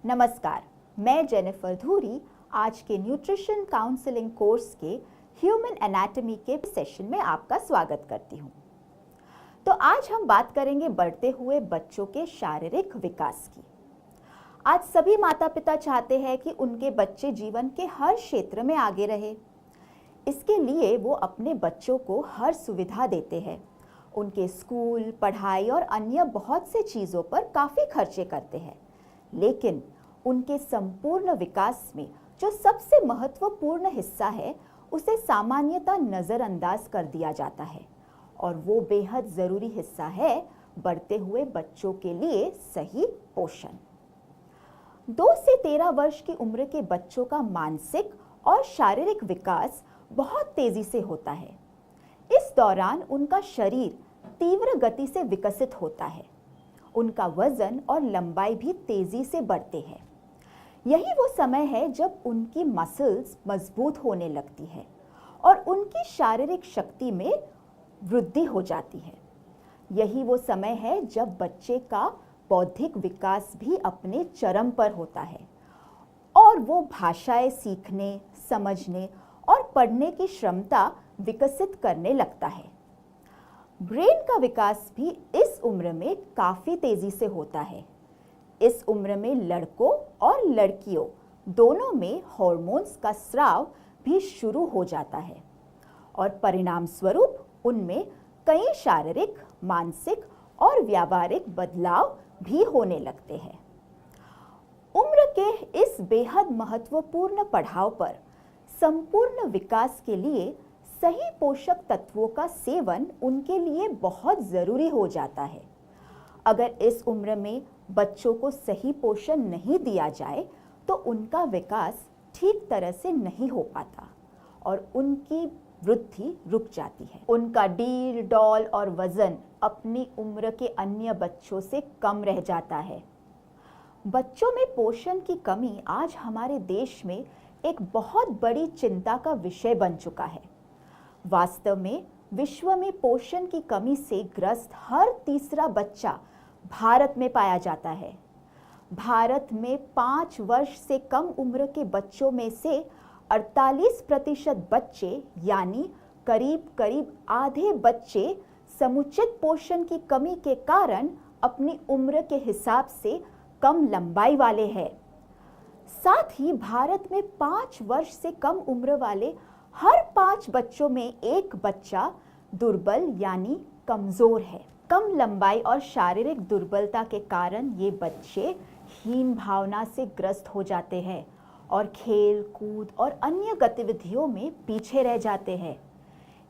नमस्कार, मैं जेनिफर धूरी आज के न्यूट्रिशन काउंसलिंग कोर्स के ह्यूमन एनाटॉमी के सेशन में आपका स्वागत करती हूँ। तो आज हम बात करेंगे बढ़ते हुए बच्चों के शारीरिक विकास की। आज सभी माता पिता चाहते हैं कि उनके बच्चे जीवन के हर क्षेत्र में आगे रहे। इसके लिए वो अपने बच्चों को हर सुविधा देते हैं। उनके स्कूल, पढ़ाई और अन्य बहुत से चीज़ों पर काफ़ी खर्चे करते हैं, लेकिन उनके संपूर्ण विकास में जो सबसे महत्वपूर्ण हिस्सा है उसे सामान्यतः नज़रअंदाज कर दिया जाता है, और वो बेहद ज़रूरी हिस्सा है बढ़ते हुए बच्चों के लिए सही पोषण। 2 से 13 वर्ष की उम्र के बच्चों का मानसिक और शारीरिक विकास बहुत तेज़ी से होता है। इस दौरान उनका शरीर तीव्र गति से विकसित होता है, उनका वजन और लंबाई भी तेजी से बढ़ते हैं। यही वो समय है जब उनकी मसल्स मजबूत होने लगती है और उनकी शारीरिक शक्ति में वृद्धि हो जाती है। यही वो समय है जब बच्चे का बौद्धिक विकास भी अपने चरम पर होता है और वो भाषाएं सीखने, समझने और पढ़ने की क्षमता विकसित करने लगता है। ब्रेन का विकास भी इस उम्र में काफ़ी तेज़ी से होता है। इस उम्र में लड़कों और लड़कियों दोनों में हार्मोन्स का स्राव भी शुरू हो जाता है और परिणाम स्वरूप उनमें कई शारीरिक, मानसिक और व्यावहारिक बदलाव भी होने लगते हैं। उम्र के इस बेहद महत्वपूर्ण पड़ाव पर संपूर्ण विकास के लिए सही पोषक तत्वों का सेवन उनके लिए बहुत ज़रूरी हो जाता है। अगर इस उम्र में बच्चों को सही पोषण नहीं दिया जाए तो उनका विकास ठीक तरह से नहीं हो पाता और उनकी वृद्धि रुक जाती है। उनका डील, डॉल और वजन अपनी उम्र के अन्य बच्चों से कम रह जाता है। बच्चों में पोषण की कमी आज हमारे देश में एक बहुत बड़ी चिंता का विषय बन चुका है। वास्तव में विश्व में पोषण की कमी से ग्रस्त हर तीसरा बच्चा भारत में पाया जाता है। भारत में 5 वर्ष से कम उम्र के बच्चों में से 48% बच्चे यानी करीब आधे बच्चे समुचित पोषण की कमी के कारण अपनी उम्र के हिसाब से कम लंबाई वाले हैं। साथ ही भारत में 5 वर्ष से कम उम्र वाले हर 5 बच्चों में एक बच्चा दुर्बल यानी कमजोर है। कम लंबाई और शारीरिक दुर्बलता के कारण ये बच्चे हीन भावना से ग्रस्त हो जाते हैं और खेल कूद और अन्य गतिविधियों में पीछे रह जाते हैं।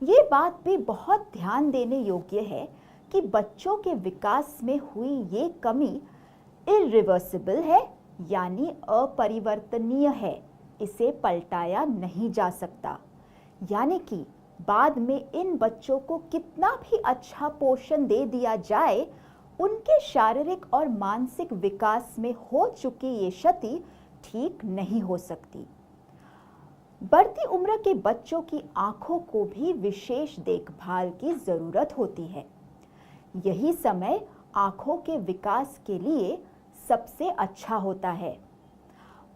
ये बात भी बहुत ध्यान देने योग्य है कि बच्चों के विकास में हुई ये कमी इरिवर्सिबल है यानी अपरिवर्तनीय है, इसे पलटाया नहीं जा सकता। यानी कि बाद में इन बच्चों को कितना भी अच्छा पोषण दे दिया जाए, उनके शारीरिक और मानसिक विकास में हो चुकी ये क्षति ठीक नहीं हो सकती। बढ़ती उम्र के बच्चों की आंखों को भी विशेष देखभाल की जरूरत होती है। यही समय आंखों के विकास के लिए सबसे अच्छा होता है।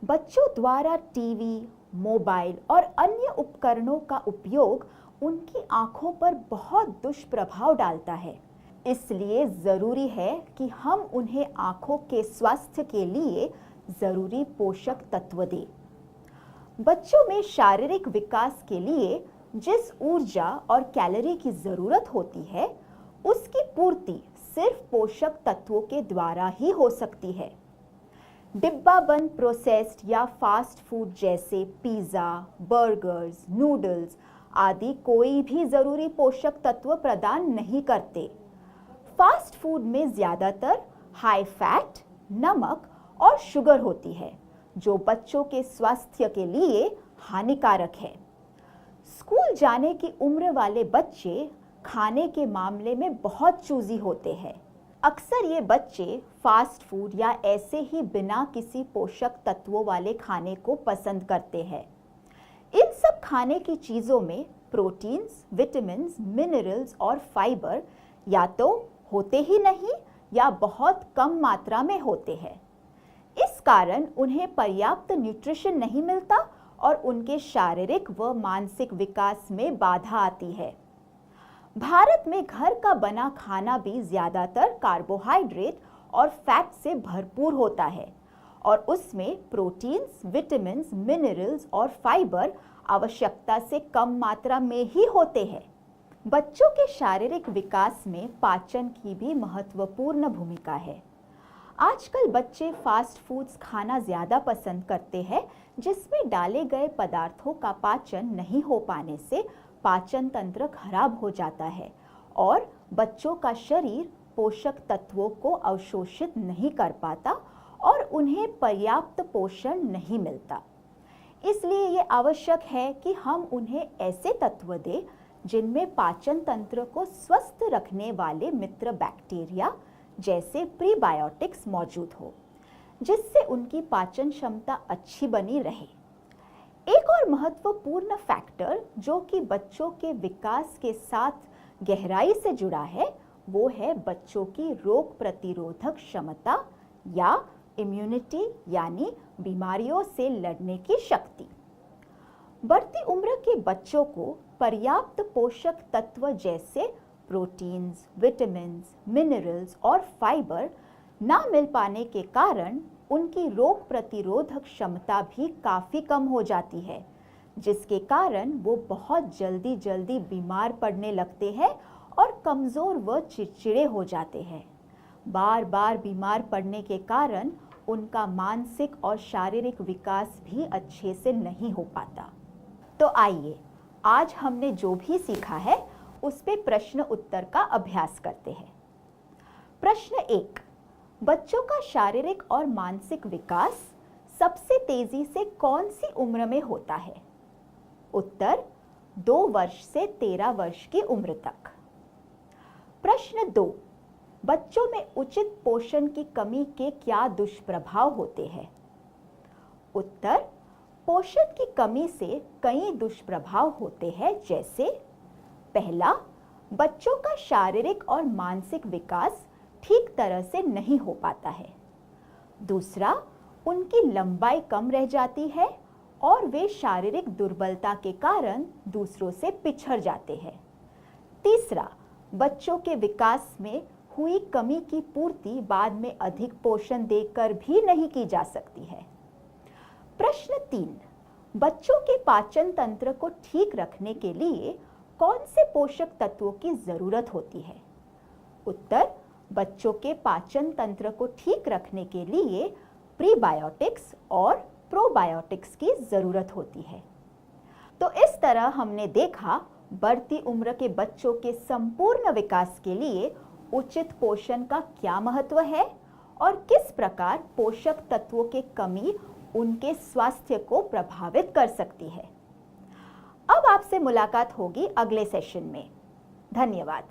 बच्चों द्वारा टीवी, मोबाइल और अन्य उपकरणों का उपयोग उनकी आंखों पर बहुत दुष्प्रभाव डालता है। इसलिए ज़रूरी है कि हम उन्हें आंखों के स्वास्थ्य के लिए ज़रूरी पोषक तत्व दें। बच्चों में शारीरिक विकास के लिए जिस ऊर्जा और कैलोरी की ज़रूरत होती है, उसकी पूर्ति सिर्फ पोषक तत्वों के द्वारा ही हो सकती है। डिब्बाबंद प्रोसेस्ड या फास्ट फूड जैसे पिज़्ज़ा, बर्गर्स, नूडल्स आदि कोई भी ज़रूरी पोषक तत्व प्रदान नहीं करते। फास्ट फूड में ज़्यादातर हाई फैट, नमक और शुगर होती है, जो बच्चों के स्वास्थ्य के लिए हानिकारक है। स्कूल जाने की उम्र वाले बच्चे खाने के मामले में बहुत चूजी होते हैं। अक्सर ये बच्चे फास्ट फूड या ऐसे ही बिना किसी पोषक तत्वों वाले खाने को पसंद करते हैं। इन सब खाने की चीज़ों में प्रोटीन्स, विटामिन्स, मिनरल्स और फाइबर या तो होते ही नहीं या बहुत कम मात्रा में होते हैं। इस इस कारण उन्हें पर्याप्त न्यूट्रिशन नहीं मिलता और उनके शारीरिक व मानसिक विकास में बाधा आती है। भारत में घर का बना खाना भी ज्यादातर कार्बोहाइड्रेट और फैट से भरपूर होता है और उसमें प्रोटीन्स, विटामिन्स, मिनरल्स और फाइबर आवश्यकता से कम मात्रा में ही होते हैं। बच्चों के शारीरिक विकास में पाचन की भी महत्वपूर्ण भूमिका है। आजकल बच्चे फास्ट फूड्स खाना ज़्यादा पसंद करते हैं, जिसमें डाले गए पदार्थों का पाचन नहीं हो पाने से पाचन तंत्र खराब हो जाता है और बच्चों का शरीर पोषक तत्वों को अवशोषित नहीं कर पाता और उन्हें पर्याप्त पोषण नहीं मिलता। इसलिए ये आवश्यक है कि हम उन्हें ऐसे तत्व दें जिनमें पाचन तंत्र को स्वस्थ रखने वाले मित्र बैक्टीरिया जैसे प्रीबायोटिक्स मौजूद हो, जिससे उनकी पाचन क्षमता अच्छी बनी रहे। एक और महत्वपूर्ण फैक्टर जो कि बच्चों के विकास के साथ गहराई से जुड़ा है, वो है बच्चों की रोग प्रतिरोधक क्षमता या इम्यूनिटी, यानी बीमारियों से लड़ने की शक्ति। बढ़ती उम्र के बच्चों को पर्याप्त पोषक तत्व जैसे प्रोटीन्स, विटामिन्स, मिनरल्स और फाइबर ना मिल पाने के कारण उनकी रोग प्रतिरोधक क्षमता भी काफ़ी कम हो जाती है, जिसके कारण वो बहुत जल्दी बीमार पड़ने लगते हैं और कमज़ोर व चिड़चिड़े हो जाते हैं। बार बार बीमार पड़ने के कारण उनका मानसिक और शारीरिक विकास भी अच्छे से नहीं हो पाता। तो आइए आज हमने जो भी सीखा है उस पे प्रश्न उत्तर का अभ्यास करते हैं। प्रश्न 1, बच्चों का शारीरिक और मानसिक विकास सबसे तेजी से कौन सी उम्र में होता है? उत्तर 2 वर्ष से 13 वर्ष की उम्र तक। प्रश्न 2, बच्चों में उचित पोषण की कमी के क्या दुष्प्रभाव होते हैं? उत्तर, पोषण की कमी से कई दुष्प्रभाव होते हैं, जैसे पहला, बच्चों का शारीरिक और मानसिक विकास ठीक तरह से नहीं हो पाता है। दूसरा, उनकी लंबाई कम रह जाती है और वे शारीरिक दुर्बलता के कारण दूसरों से पिछड़ जाते हैं। तीसरा, बच्चों के विकास में हुई कमी की पूर्ति बाद में अधिक पोषण देकर भी नहीं की जा सकती है। प्रश्न 3, बच्चों के पाचन तंत्र को ठीक रखने के लिए कौन से पोषक तत्वों की जरूरत होती है? उत्तर, बच्चों के पाचन तंत्र को ठीक रखने के लिए प्रीबायोटिक्स और प्रोबायोटिक्स की जरूरत होती है। तो इस तरह हमने देखा बढ़ती उम्र के बच्चों के संपूर्ण विकास के लिए उचित पोषण का क्या महत्व है और किस प्रकार पोषक तत्वों की कमी उनके स्वास्थ्य को प्रभावित कर सकती है। अब आपसे मुलाकात होगी अगले सेशन में। धन्यवाद।